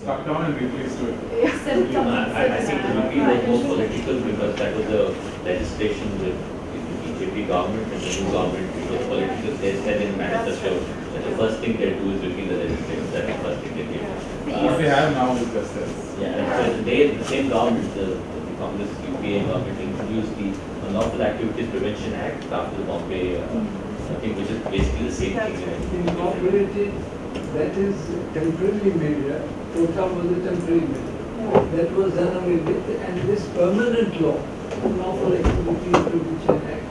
struck down and replaced with. I think the rupee was more political because that was a legislation with the BJP government, and the new government, it was political. They said in manifesto that the first thing they do is repeal the legislation. That's the first thing they do. What they have now is just this. Yeah, and so the same government, the Congress UPA government, introduced the Unlawful Activities Prevention Act after the Bombay, I think, which is basically the same thing. Incorporated, that is temporary measure. Quota was a temporary measure. That was done away with, and this permanent law, Unlawful Activities Prevention Act,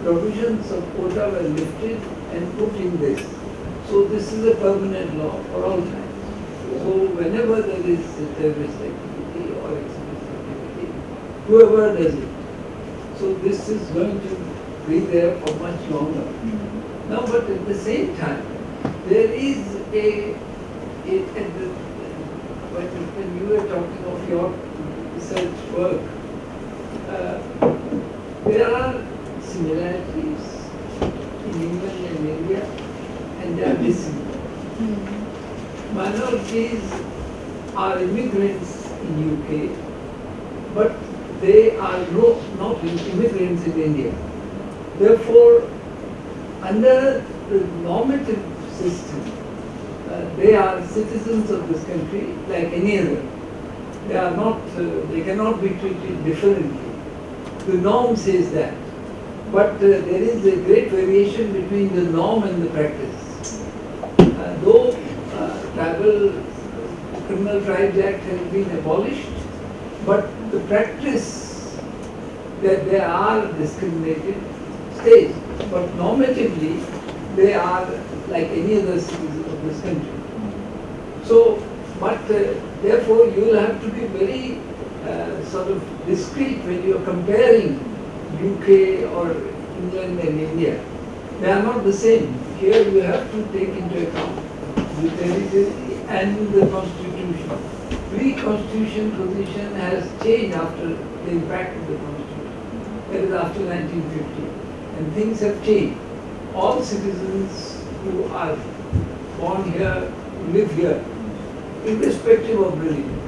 provisions of quota were lifted and put in this. So this is a permanent law for all time. So whenever there is a terrorist activity or extremist activity, whoever does it. So this is going to be there for much longer. Now, but at the same time, there is when you were talking of your research work, there are similarities in England and India, and they are dissimilar. Minorities are immigrants in UK, but they are not immigrants in India. Therefore, under the normative system, they are citizens of this country like any other. They are not. They cannot be treated differently. The norm says that, but there is a great variation between the norm and the practice. Though Criminal Tribes Act has been abolished, but the practice that they are discriminated stays. But normatively, they are like any other citizen of this country. So, but therefore, you will have to be very sort of discreet when you are comparing UK or England and India. They are not the same. Here you have to take into account the territory and the constitution. Pre-constitution position has changed after the impact of the constitution. That is after 1950. And things have changed. All citizens who are born here, live here, irrespective of religion,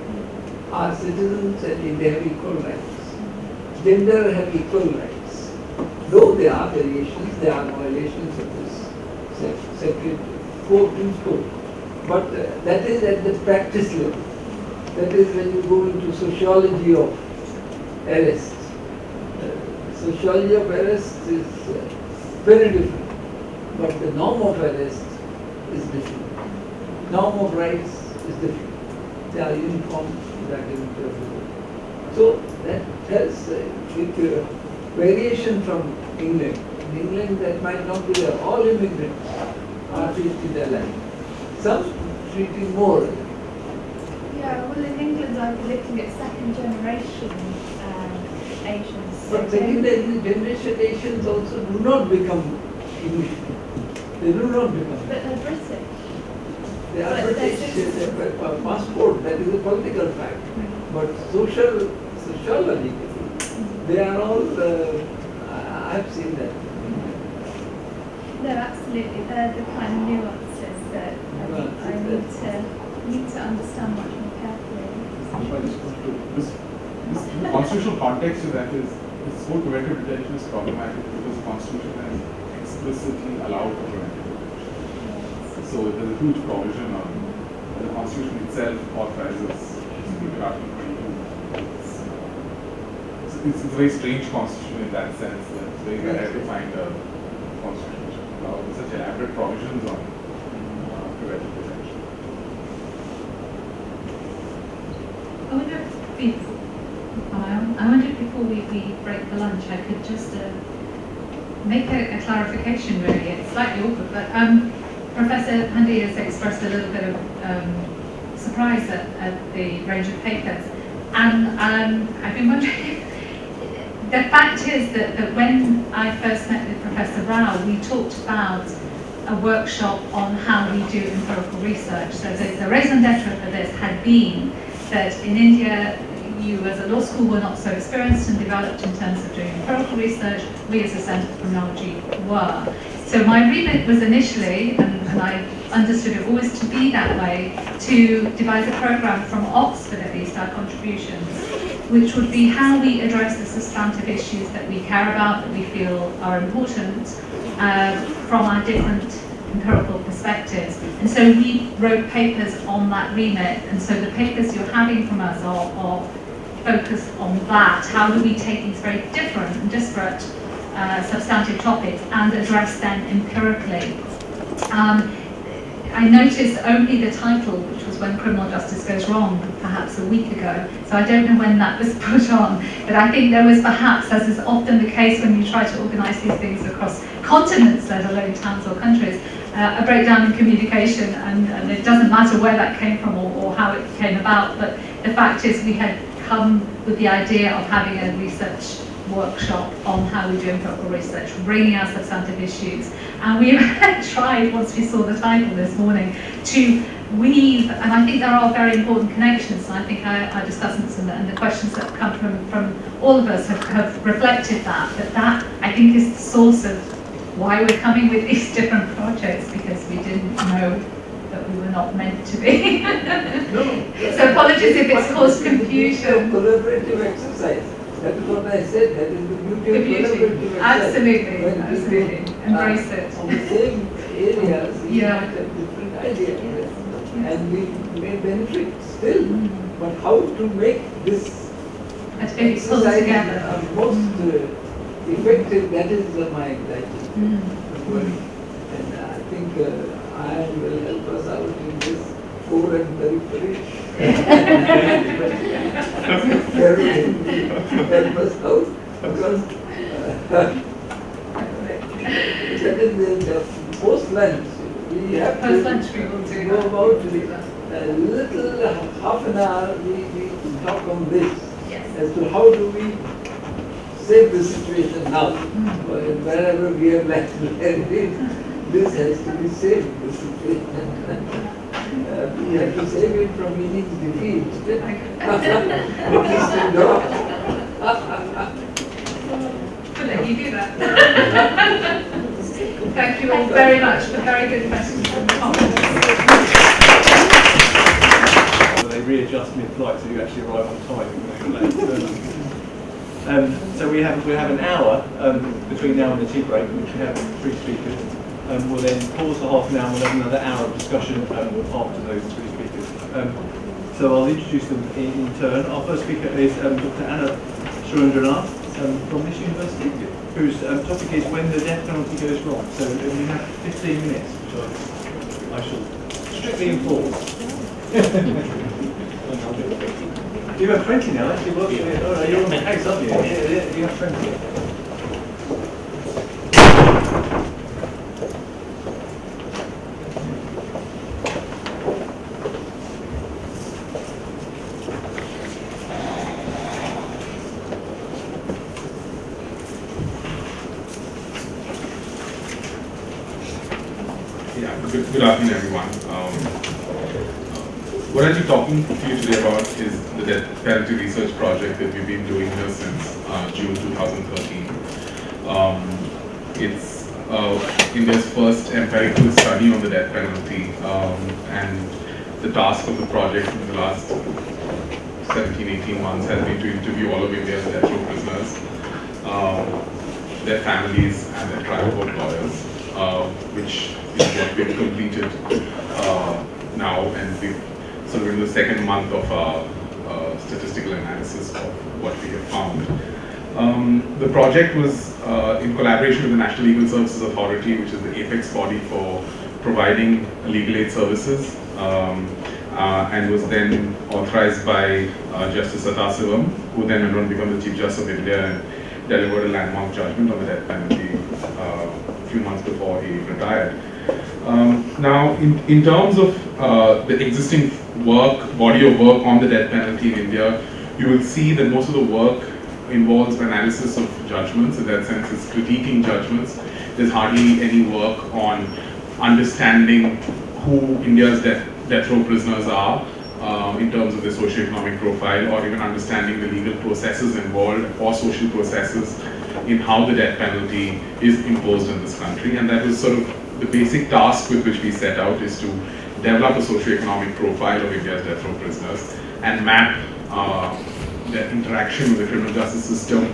are citizens and they have equal rights. Gender have equal rights. Though there are variations, there are violations of this sacred core principle. But that is at the practice level. That is when you go into sociology of arrest. Sociology of arrest is very different. But the norm of arrest is different. Norm of rights is different. They are uniform, they are given to everyone. So that has with variation from England. In England that might not be there. All immigrants are treated alike. Some treated more. Yeah, well in England I've been looking at second generation Asians. But second generation Asians also do not become English. They do not become. But they're British. They are British. They have a passport, that is a political fact. But sociologically, they are all, I have seen that. No, absolutely. They're the kind of nuances that I need to understand much more carefully. The constitutional context to that is this whole preventive detention is problematic because the Constitution has explicitly allowed for preventive detention. So there's a huge provision on the Constitution itself authorizes Article 22. It's a very strange Constitution in that sense. That it's very rare to find a Constitution which allows such elaborate provisions on preventive detention. I wonder if before we break for lunch, I could just make a clarification really. It's slightly awkward, but Professor Handy has expressed a little bit of surprise at the range of papers. And I've been wondering, the fact is that when I first met with Professor Rao, we talked about a workshop on how we do empirical research. So the raison d'etre for this had been that in India, you as a law school were not so experienced and developed in terms of doing empirical research. We as a Centre for Criminology were. So my remit was initially, and I understood it always to be that way, to devise a programme from Oxford, at least, our contributions, which would be how we address the substantive issues that we care about, that we feel are important, from our different empirical perspectives. And so we wrote papers on that remit, and so the papers you're having from us are focused on that. How do we take these very different and disparate substantive topics and address them empirically? I noticed only the title, which was When Criminal Justice Goes Wrong, perhaps a week ago, so I don't know when that was put on, but I think there was perhaps, as is often the case when you try to organise these things across continents, let alone towns or countries, a breakdown in communication, and it doesn't matter where that came from or how it came about, but the fact is we had come with the idea of having a research workshop on how we do empirical research, bringing our substantive issues. And we tried, once we saw the title this morning, to weave, and I think there are very important connections, and I think our discussants and the questions that come from all of us have reflected that, but that, I think, is the source of why we're coming with these different projects, because we didn't know that we were not meant to be. So apologies if it's caused confusion. Collaborative exercise. That is what I said. That is the beauty of collaborative exercise. Absolutely, When absolutely. people, Embrace it. on the same areas, you Yeah. might have different ideas, and we may benefit still. But how to make this Let's maybe pull exercise together. most effective? That is my anxiety. Mm. And I think I will help us out in this core and periphery. Help us out, because that is the post-lunch. We have Post-lunch we will to do go that. about a little half an hour. We talk on this Yes. as to how do we save the situation now. Wherever we have landed, this has to be saved, the situation. We have to save it from meaning defeat. It is the law. We'll let you do that. Thank you all very much for very good questions and comments. They readjust mid-flight so you actually arrive on time. So we have an hour between now and the tea break, in which we have 3 speakers. We'll then pause for half an hour and we'll have another hour of discussion after those 3 speakers. So I'll introduce them in turn. Our first speaker is Dr. Anna Surendranath from this university, whose topic is When the Death Penalty Goes Wrong. So we have 15 minutes, which I shall strictly enforce. Do you have 20 now? Actually, well, you're on the case, aren't you? Yeah, you have 20. Good afternoon, everyone. What I'll be talking to you today about is the death penalty research project that we've been doing here since June 2013. It's India's first empirical study on the death penalty, and the task of the project in the last 17-18 months has been to interview all of India's death row prisoners, their families, and their trial court lawyers, which is what we've completed now, and we're sort of in the second month of statistical analysis of what we have found. The project was in collaboration with the National Legal Services Authority, which is the apex body for providing legal aid services, and was then authorized by Justice Satasivam, who then went on to become the Chief Justice of India and delivered a landmark judgment on the death penalty a few months before he retired. Now, in terms of the existing body of work on the death penalty in India, you will see that most of the work involves analysis of judgments. In that sense, it's critiquing judgments. There's hardly any work on understanding who India's death row prisoners are in terms of their socioeconomic profile, or even understanding the legal processes involved or social processes in how the death penalty is imposed in this country, and that was sort of the basic task with which we set out, is to develop a socio-economic profile of India's death row prisoners and map their interaction with the criminal justice system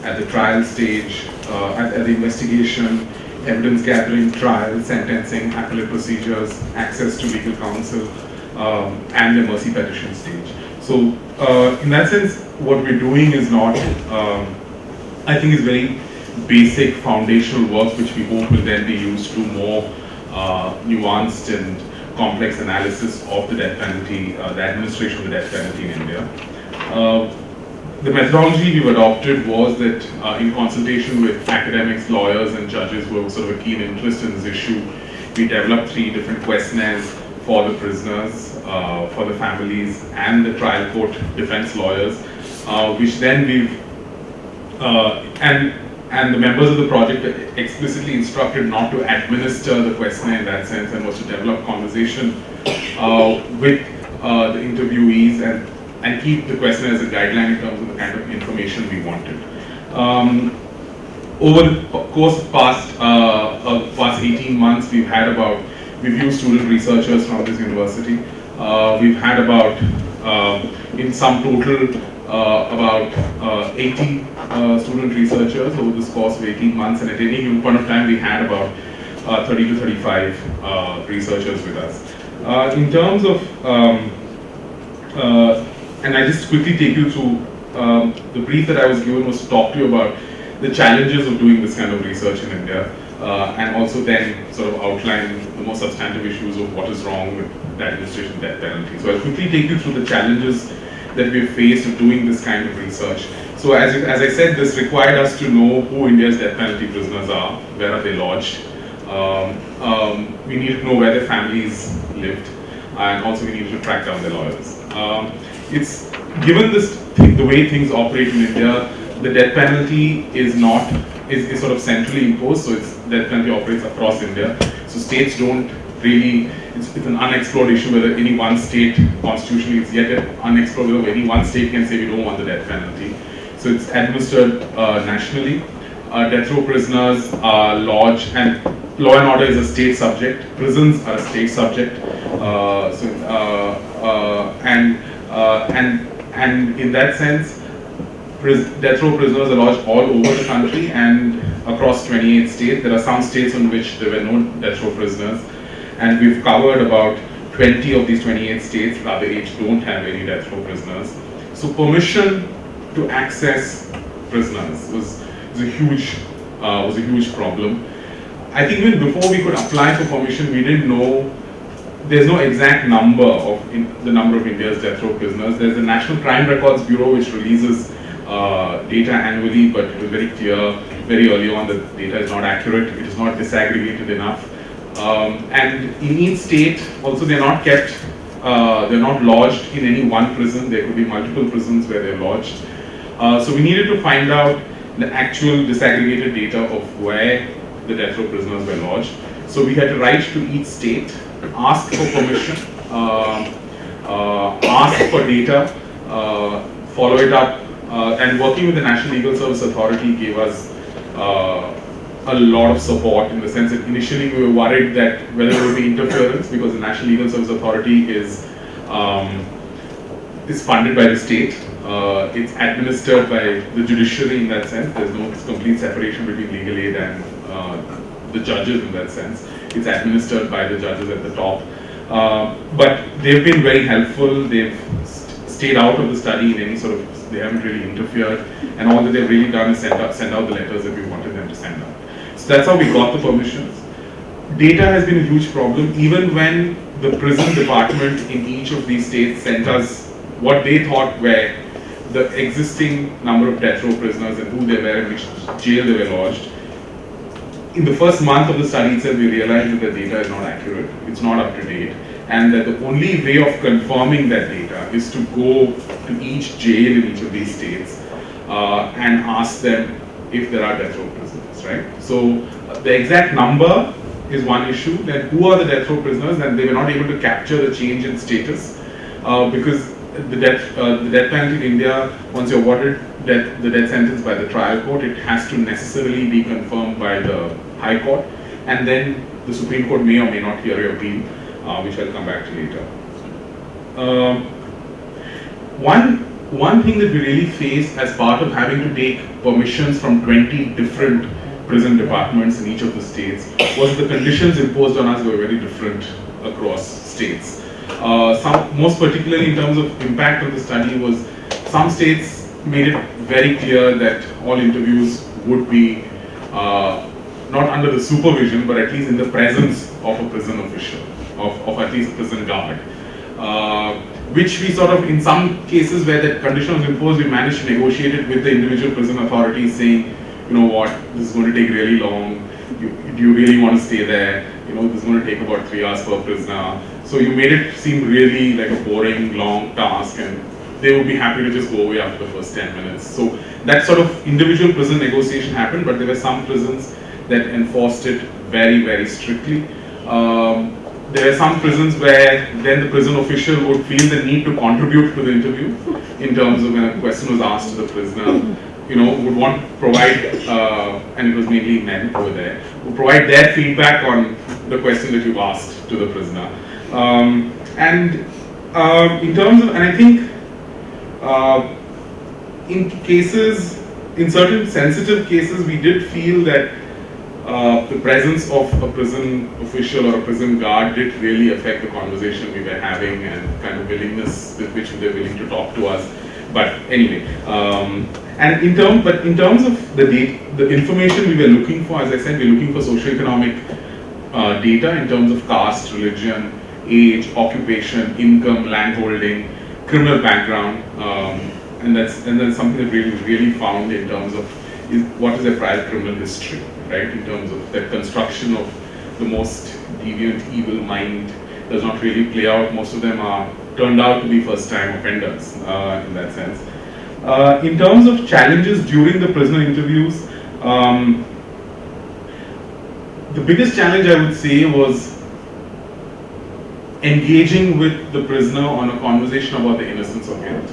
at the trial stage, at the investigation, evidence gathering, trial, sentencing, appellate procedures, access to legal counsel, and the mercy petition stage. So in that sense, what we're doing is not, I think is very basic foundational work, which we hope will then be used to more nuanced and complex analysis of the death penalty, the administration of the death penalty in India. The methodology we've adopted was that in consultation with academics, lawyers and judges who have sort of a keen interest in this issue, we developed 3 different questionnaires for the prisoners, for the families and the trial court defense lawyers, which then we've, and the members of the project were explicitly instructed not to administer the questionnaire in that sense, and was to develop conversation with the interviewees and keep the questionnaire as a guideline in terms of the kind of information we wanted. Over the course of past 18 months, we've used student researchers from this university. We've had about, in sum total, about 80 student researchers over this course of 18 months, and at any given point of time, we had about 30 to 35 researchers with us. In terms of and I just quickly take you through the brief that I was given was to talk to you about the challenges of doing this kind of research in India, and also then sort of outline the more substantive issues of what is wrong with the administration of death penalty. So I'll quickly take you through the challenges that we've faced of doing this kind of research. So as I said, this required us to know who India's death penalty prisoners are, where are they lodged. We needed to know where their families lived, and also we needed to track down their lawyers. It's given the way things operate in India, the death penalty is sort of centrally imposed, so death penalty operates across India. So states don't really, it's an unexplored issue whether any one state constitutionally is yet unexplored whether any one state can say we don't want the death penalty. So it's administered nationally. Death row prisoners are lodged, and law and order is a state subject. Prisons are a state subject. And in that sense, death row prisoners are lodged all over the country and across 28 states. There are some states in which there were no death row prisoners, and we've covered about 20 of these 28 states. The other 8 don't have any death row prisoners. So permission to access prisoners was a huge problem. I think even before we could apply for permission, we didn't know. There's no exact number of the number of India's death row prisoners. There's the National Crime Records Bureau, which releases data annually, but it was very clear very early on that data is not accurate. It is not disaggregated enough. And in each state, also they're not kept, they're not lodged in any one prison. There could be multiple prisons where they're lodged. So we needed to find out the actual disaggregated data of where the death row prisoners were lodged. So we had to write to each state, ask for permission, ask for data, follow it up, and working with the National Legal Service Authority gave us a lot of support, in the sense that initially we were worried that whether there would be interference, because the National Legal Service Authority is funded by the state. It's administered by the judiciary in that sense. There's no complete separation between legal aid and the judges in that sense. It's administered by the judges at the top. But they've been very helpful. They've stayed out of the study in any sort of, they haven't really interfered. And all that they've really done is send out the letters that we wanted them to send out. So that's how we got the permissions. Data has been a huge problem. Even when the prison department in each of these states sent us what they thought were the existing number of death row prisoners and who they were and which jail they were lodged, in the first month of the study itself, we realized that the data is not accurate, it's not up to date, and that the only way of confirming that data is to go to each jail in each of these states and ask them if there are death row prisoners, right? So the exact number is one issue. Then who are the death row prisoners? And they were not able to capture the change in status because the death penalty in India, once you're awarded the death sentence by the trial court, it has to necessarily be confirmed by the High Court, and then the Supreme Court may or may not hear your appeal, which I'll come back to later. One thing that we really faced as part of having to take permissions from 20 different prison departments in each of the states was the conditions imposed on us were very different across states. Most particularly in terms of impact of the study was some states made it very clear that all interviews would be not under the supervision, but at least in the presence of a prison official, of at least a prison guard. Which we sort of, in some cases where that condition was imposed, we managed to negotiate it with the individual prison authorities, saying, you know what, this is going to take really long, do you really want to stay there, you know, this is going to take about 3 hours per prisoner. So you made it seem really like a boring, long task, and they would be happy to just go away after the first 10 minutes. So that sort of individual prison negotiation happened, but there were some prisons that enforced it very, very strictly. There are some prisons where then the prison official would feel the need to contribute to the interview in terms of when a question was asked to the prisoner, you know, would want to provide, and it was mainly men who were there, would provide their feedback on the question that you've asked to the prisoner. In terms of, and I think in cases, in certain sensitive cases, we did feel that the presence of a prison official or a prison guard did really affect the conversation we were having and kind of willingness with which they were willing to talk to us. But anyway, and in terms of the information we were looking for, as I said, we're looking for socioeconomic data in terms of caste, religion, age, occupation, income, landholding, criminal background, and that's something that we really found in terms of what is their prior criminal history, right? In terms of that construction of the most deviant, evil mind does not really play out. Most of them are turned out to be first-time offenders in that sense. In terms of challenges during the prisoner interviews, the biggest challenge I would say was engaging with the prisoner on a conversation about the innocence of guilt.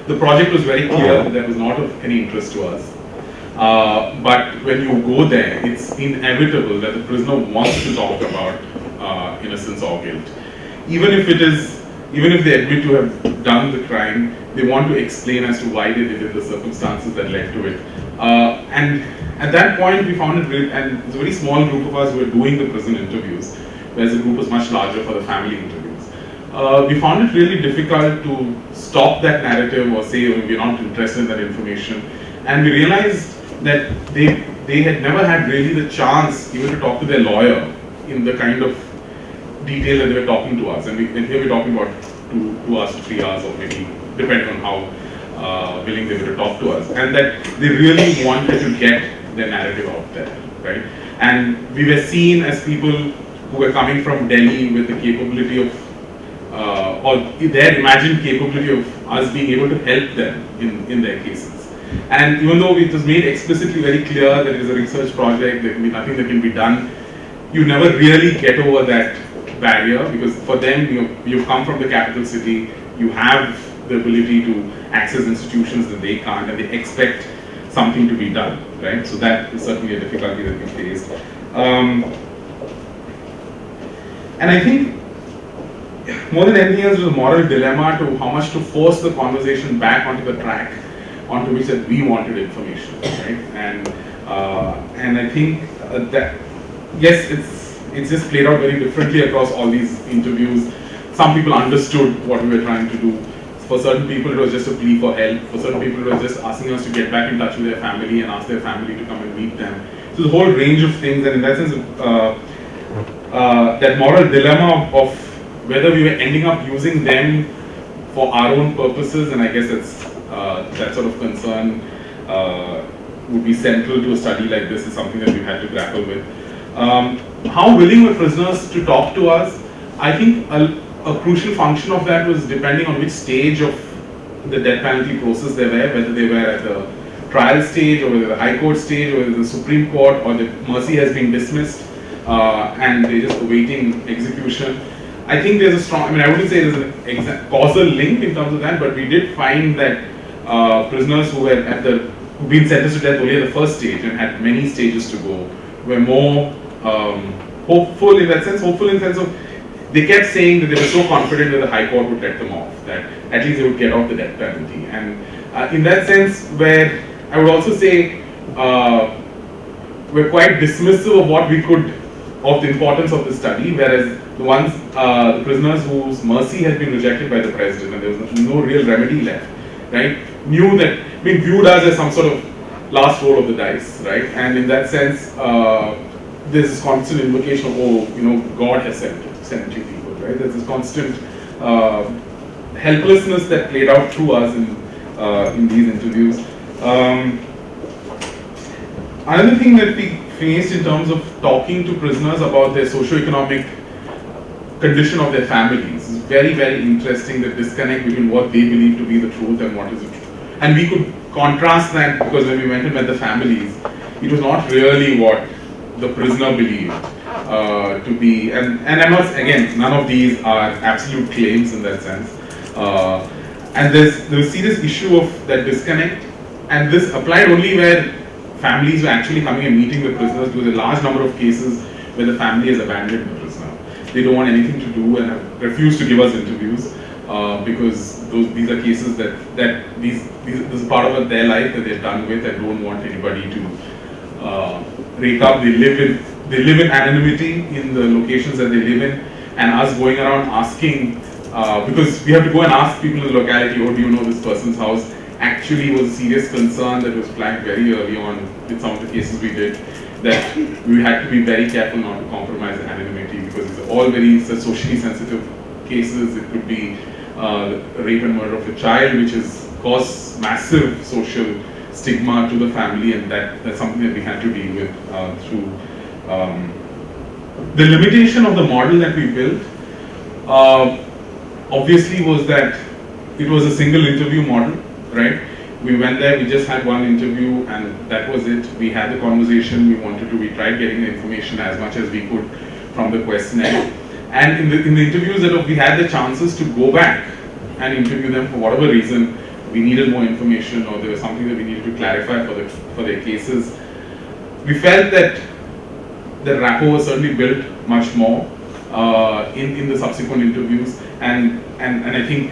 The project was very clear that was not of any interest to us. But when you go there, it's inevitable that the prisoner wants to talk about innocence or guilt. Even if they admit to have done the crime, they want to explain as to why they did it, the circumstances that led to it. And at that point, we found it really, and it's a very small group of us who were doing the prison interviews, whereas the group was much larger for the family interviews. We found it really difficult to stop that narrative or say, oh, we're not interested in that information. And we realized that they had never had really the chance even to talk to their lawyer in the kind of detail that they were talking to us. And here we're talking about 2 hours to 3 hours, or maybe depending on how willing they were to talk to us. And that they really wanted to get their narrative out there, right? And we were seen as people who were coming from Delhi with the capability of, or their imagined capability of us being able to help them in their cases. And even though it was made explicitly very clear that it is a research project, there can be nothing that can be done, you never really get over that barrier, because for them, you've come from the capital city, you have the ability to access institutions that they can't, and they expect something to be done, right? So that is certainly a difficulty that we faced. And I think more than anything else, it was a moral dilemma to how much to force the conversation back onto the track onto which that we wanted information, right? And I think that yes, it's just played out very differently across all these interviews. Some people understood what we were trying to do. For certain people, it was just a plea for help. For certain people, it was just asking us to get back in touch with their family and ask their family to come and meet them. So the whole range of things, and in that sense, that moral dilemma of whether we were ending up using them for our own purposes, and I guess that sort of concern would be central to a study like this, is something that we've had to grapple with. How willing were prisoners to talk to us? I think a crucial function of that was depending on which stage of the death penalty process they were, whether they were at the trial stage, or whether the High Court stage, or whether the Supreme Court, or the mercy has been dismissed and they're just awaiting execution. I think there's a strong, I mean, I wouldn't say there's an exact causal link in terms of that, but we did find that prisoners who were who've been sentenced to death only at the first stage and had many stages to go were more hopeful in that sense, of they kept saying that they were so confident that the High Court would let them off, that at least they would get off the death penalty. And in that sense, where I would also say we're quite dismissive of what we could, of the importance of the study, whereas the prisoners whose mercy had been rejected by the president and there was no real remedy left, right, knew that, being viewed as some sort of last roll of the dice, right, and in that sense, there's this constant invocation of, God has sent you people, right, there's this constant helplessness that played out through us in these interviews. Another thing that we faced in terms of talking to prisoners about their socio-economic condition of their families is very, very interesting, the disconnect between what they believe to be the truth and what is the truth. And we could contrast that because when we went and met the families, it was not really what the prisoner believed to be. And I must, again, none of these are absolute claims in that sense. And there's a serious issue of that disconnect, and this applied only where families were actually coming and meeting the prisoners. There was a large number of cases where the family has abandoned the prisoner. They don't want anything to do and have refused to give us interviews because these are cases that this is part of their life that they're done with and don't want anybody to rake up. They live in anonymity in the locations that they live in, and us going around asking, because we have to go and ask people in the locality, oh, do you know this person's house? Actually was a serious concern that was flagged very early on with some of the cases we did, that we had to be very careful not to compromise anonymity because it's all very socially sensitive cases. It could be rape and murder of a child, which has caused massive social stigma to the family, and that's something that we had to deal with through the limitation of the model that we built. Obviously was that it was a single interview model, right? We went there, we just had one interview and that was it. We had the conversation we tried getting the information as much as we could from the questionnaire. And in the interviews that we had the chances to go back and interview them for whatever reason, we needed more information or there was something that we needed to clarify for their cases. We felt that the rapport was certainly built much more in the subsequent interviews, and I think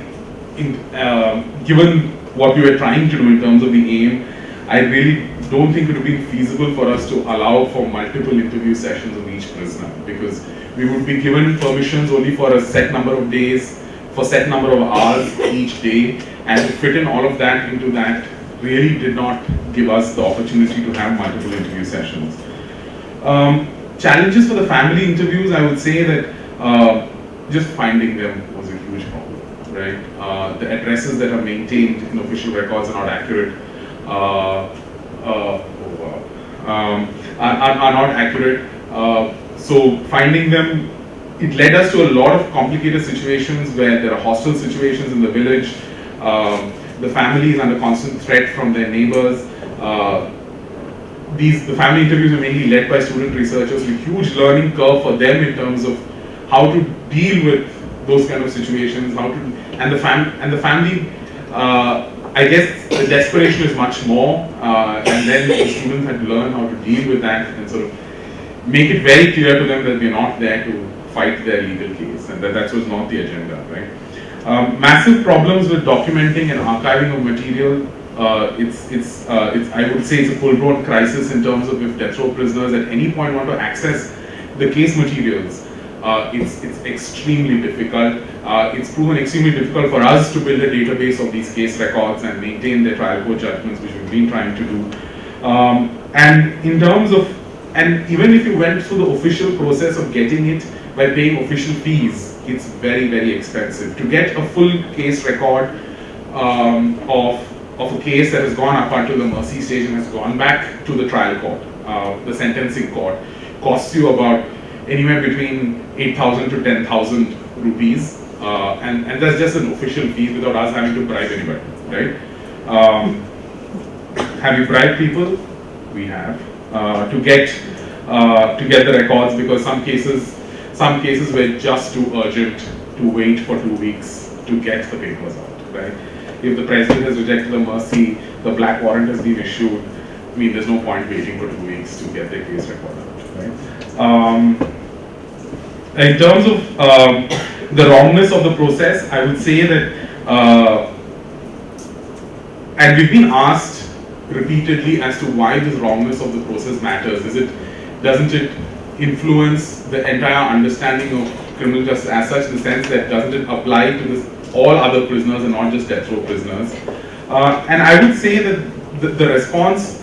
given what we were trying to do in terms of the aim, I really don't think it would be feasible for us to allow for multiple interview sessions of each prisoner, because we would be given permissions only for a set number of days, for set number of hours each day, and to fit in all of that into that really did not give us the opportunity to have multiple interview sessions. Challenges for the family interviews, I would say that just finding them was a huge problem, right? The addresses that are maintained in official records are not accurate, are not accurate. So finding them, it led us to a lot of complicated situations where there are hostile situations in the village. The family is under constant threat from their neighbors. The family interviews are mainly led by student researchers with huge learning curve for them in terms of how to deal with those kind of situations, and the family, I guess the desperation is much more, and then the students had to learn how to deal with that and sort of make it very clear to them that we're not there to fight their legal case, and that was not the agenda, right? Massive problems with documenting and archiving of material. I would say it's a full-blown crisis in terms of if death row prisoners at any point want to access the case materials. It's extremely difficult. It's proven extremely difficult for us to build a database of these case records and maintain their trial court judgments, which we've been trying to do. And in terms of, and even if you went through the official process of getting it by paying official fees, it's very, very expensive. To get a full case record of a case that has gone up until the mercy stage and has gone back to the trial court, the sentencing court, costs you about anywhere between 8,000 to 10,000 rupees, and that's just an official fee without us having to bribe anybody, right? Have you bribed people? We have to get the records, because some cases, some cases were just too urgent to wait for 2 weeks to get the papers out, right? If the president has rejected the mercy, the black warrant has been issued, I mean, there's no point waiting for 2 weeks to get the case record out, right? In terms of the wrongness of the process, I would say that, and we've been asked repeatedly as to why this wrongness of the process matters. Doesn't it influence the entire understanding of criminal justice as such, in the sense that doesn't it apply to all other prisoners and not just death row prisoners? And I would say that the response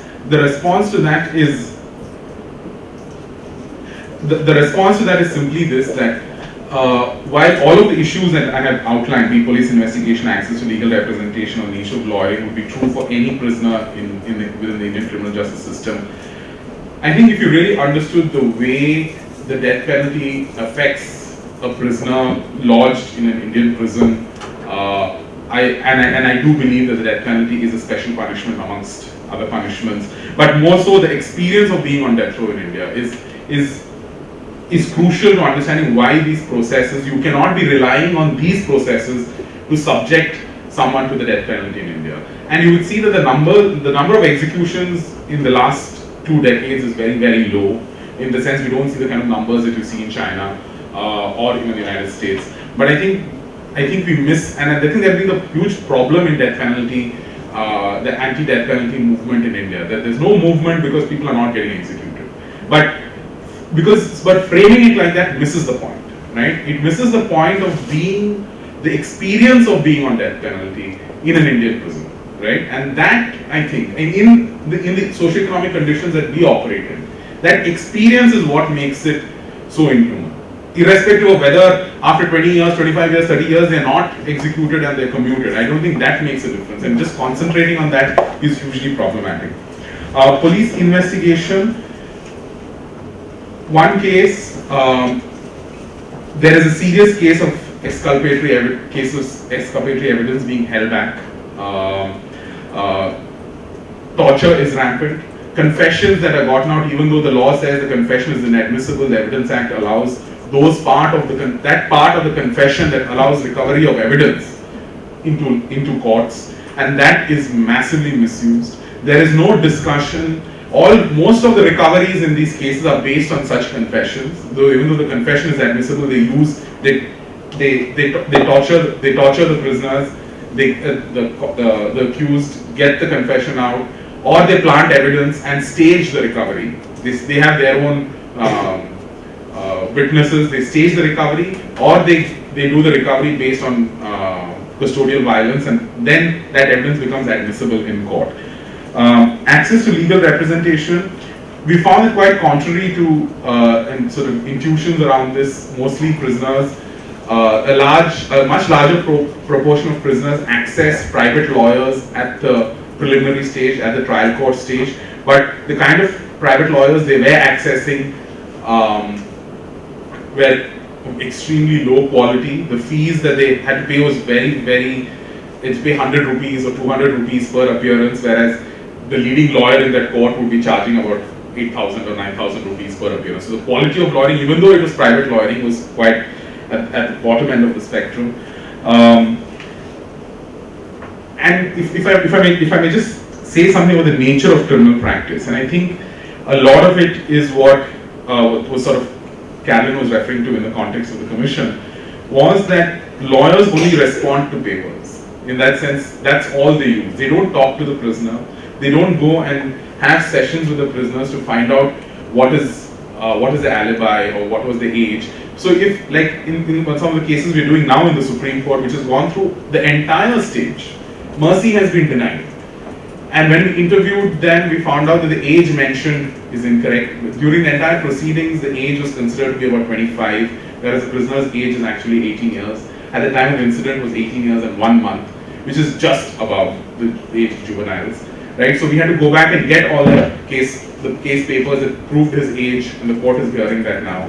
to that is simply this, that while all of the issues that I have outlined, be police investigation, access to legal representation, or niche of lawyering, would be true for any prisoner within the Indian criminal justice system, I think if you really understood the way the death penalty affects a prisoner lodged in an Indian prison, I do believe that the death penalty is a special punishment amongst other punishments, but more so the experience of being on death row in India is crucial to understanding why these processes, you cannot be relying on these processes to subject someone to the death penalty in India. And you would see that the number of executions in the last 2 decades is very, very low. In the sense, we don't see the kind of numbers that you see in China or even the United States. But I think we miss, and I think there's been a huge problem in death penalty, the anti-death penalty movement in India. That there's no movement because people are not getting executed. But framing it like that misses the point, right? It misses the point of the experience of being on death penalty in an Indian prison, right? And that, I think, in the socioeconomic conditions that we operate in, that experience is what makes it so inhuman. Irrespective of whether after 20 years, 25 years, 30 years, they're not executed and they're commuted. I don't think that makes a difference. And just concentrating on that is hugely problematic. Police investigation. One case, there is a serious case of exculpatory evidence being held back. Torture is rampant. Confessions that are gotten out, even though the law says the confession is inadmissible, the Evidence Act allows that part of the confession that allows recovery of evidence into courts, and that is massively misused. There is no discussion. Most of the recoveries in these cases are based on such confessions. Even though the confession is admissible, they torture the prisoners. The accused get the confession out, or they plant evidence and stage the recovery. They have their own witnesses. They stage the recovery, or they do the recovery based on custodial violence, and then that evidence becomes admissible in court. Access to legal representation, we found it quite contrary to and sort of intuitions around this. Mostly prisoners, a much larger proportion of prisoners access private lawyers at the preliminary stage, at the trial court stage, but the kind of private lawyers they were accessing were extremely low quality. The fees that they had to pay was very, very, it's pay 100 rupees or 200 rupees per appearance, whereas the leading lawyer in that court would be charging about 8,000 or 9,000 rupees per appearance. So the quality of lawyering, even though it was private lawyering, was quite at the bottom end of the spectrum. And if I may just say something about the nature of criminal practice, and I think a lot of it is what was sort of Carolyn was referring to in the context of the commission, was that lawyers only respond to papers. In that sense, that's all they use. They don't talk to the prisoner. They don't go and have sessions with the prisoners to find out what is the alibi or what was the age. So if, like in some of the cases we're doing now in the Supreme Court, which has gone through the entire stage, mercy has been denied. And when we interviewed them, we found out that the age mentioned is incorrect. During the entire proceedings, the age was considered to be about 25, whereas the prisoner's age is actually 18 years. At the time of incident was 18 years and 1 month, which is just above the age of juveniles. Right? So we had to go back and get all the case papers that proved his age, and the court is hearing that now.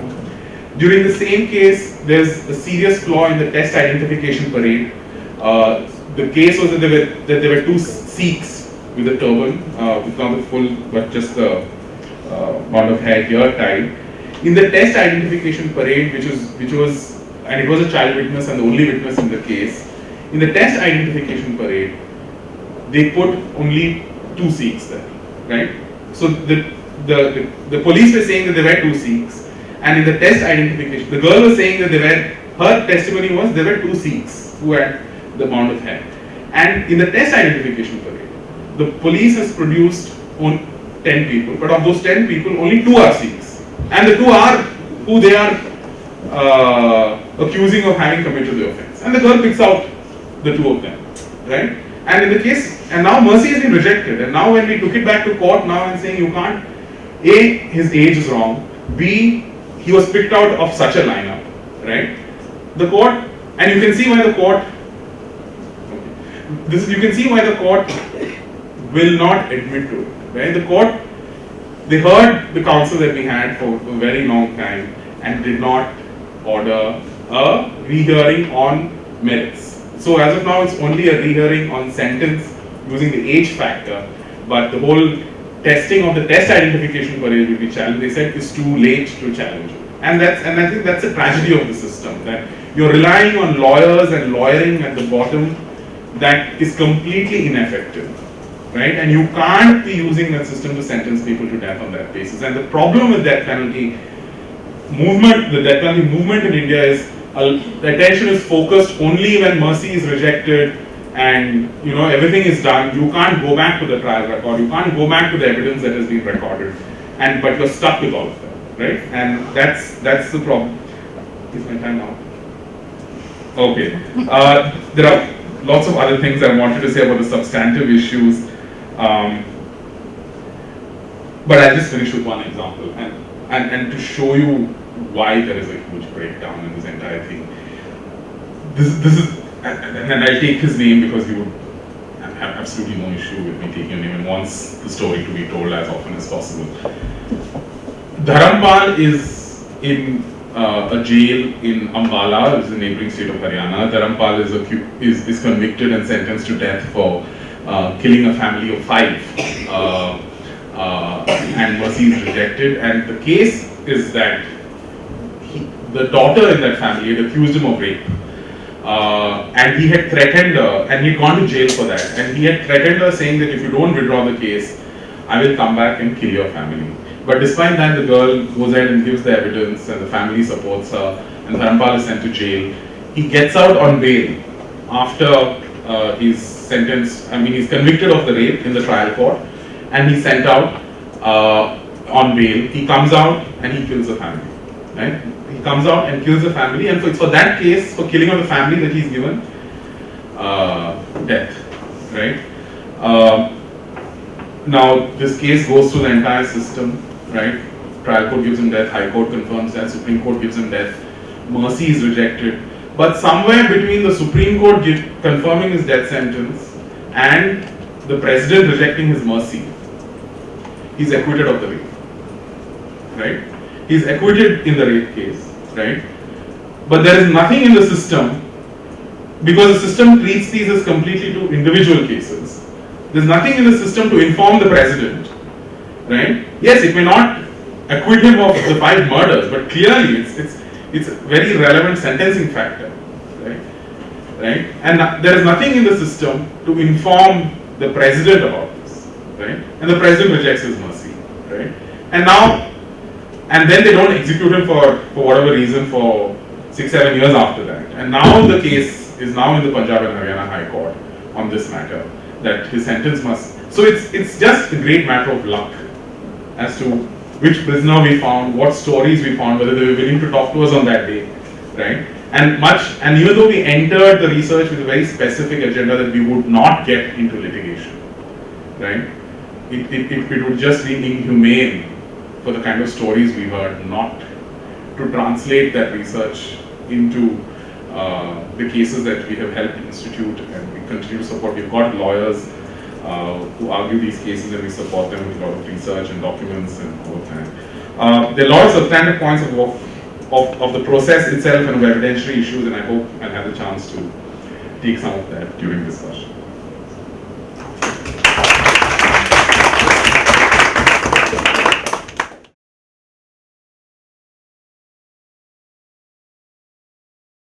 During the same case, there's a serious flaw in the test identification parade. The case was that there were two Sikhs with a turban, with not the full, but just the amount of hair here tied. In the test identification parade, which was, and it was a child witness and the only witness in the case, in the test identification parade, they put only 2 Sikhs there, right? So the police were saying that there were 2 Sikhs, and in the test identification, the girl was saying that her testimony was there were 2 Sikhs who had the amount of hair. And in the test identification parade, the police has produced on 10 people, but of those 10 people, only 2 are Sikhs, and the 2 are who they are accusing of having committed the offense. And the girl picks out the 2 of them, right? And in the case, and now mercy has been rejected, and now when we took it back to court now and saying you can't, A, his age is wrong, B, he was picked out of such a lineup, right? The court, and you can see why the court, you can see why the court will not admit to it, right? The court, they heard the counsel that we had for a very long time and did not order a rehearing on merits. So as of now, it's only a rehearing on sentence using the age factor, but the whole testing of the test identification parade will be challenged. They said it's too late to challenge it, and I think that's a tragedy of the system, that you're relying on lawyers and lawyering at the bottom that is completely ineffective, right? And you can't be using that system to sentence people to death on that basis. And the problem with death penalty movement, the death penalty movement in India is the attention is focused only when mercy is rejected and everything is done. You can't go back to the trial record. You can't go back to the evidence that has been recorded, but you're stuck with all of that, right? And that's the problem. Is my time now? Okay. There are lots of other things I wanted to say about the substantive issues, but I'll just finish with one example and to show you why there is a huge breakdown in this entire thing. This is, and I'll take his name because he would have absolutely no issue with me taking a name and wants the story to be told as often as possible. Dharampal is in a jail in Ambala, which is the neighboring state of Haryana. Dharampal is convicted and sentenced to death for killing a family of 5, and mercy is rejected. And the case is that the daughter in that family had accused him of rape, and he had threatened her, and he'd gone to jail for that, and he had threatened her saying that if you don't withdraw the case, I will come back and kill your family. But despite that, the girl goes ahead and gives the evidence, and the family supports her, and Dharampal is sent to jail. He gets out on bail after he's sentenced, he's convicted of the rape in the trial court, and he's sent out on bail. He comes out and he kills the family, right? He comes out and kills the family, and it's for that case, for killing of the family, that he's given death, right? Now, this case goes through the entire system, right? Trial court gives him death, High Court confirms that, Supreme Court gives him death, mercy is rejected. But somewhere between the Supreme Court confirming his death sentence and the President rejecting his mercy, he's acquitted of the rape, right? He's acquitted in the rape case, right? But there is nothing in the system, because the system treats these as completely 2 individual cases. There's nothing in the system to inform the President, right? Yes, it may not acquit him of the 5 murders, but clearly it's a very relevant sentencing factor, right? And there is nothing in the system to inform the President about this, right? And the President rejects his mercy, right? And then they don't execute him for whatever reason for 6-7 years after that. And now the case is now in the Punjab and Haryana High Court on this matter, that his sentence must. So it's just a great matter of luck as to which prisoner we found, what stories we found, whether they were willing to talk to us on that day, right? And even though we entered the research with a very specific agenda that we would not get into litigation, right? It would just be inhumane for the kind of stories we heard not to translate that research into the cases that we have helped institute, and we continue to support. We've got lawyers who argue these cases, and we support them with a lot of research and documents and all of that. There are a lot of substantive points of the process itself and of evidentiary issues, and I hope I'll have the chance to take some of that during discussion.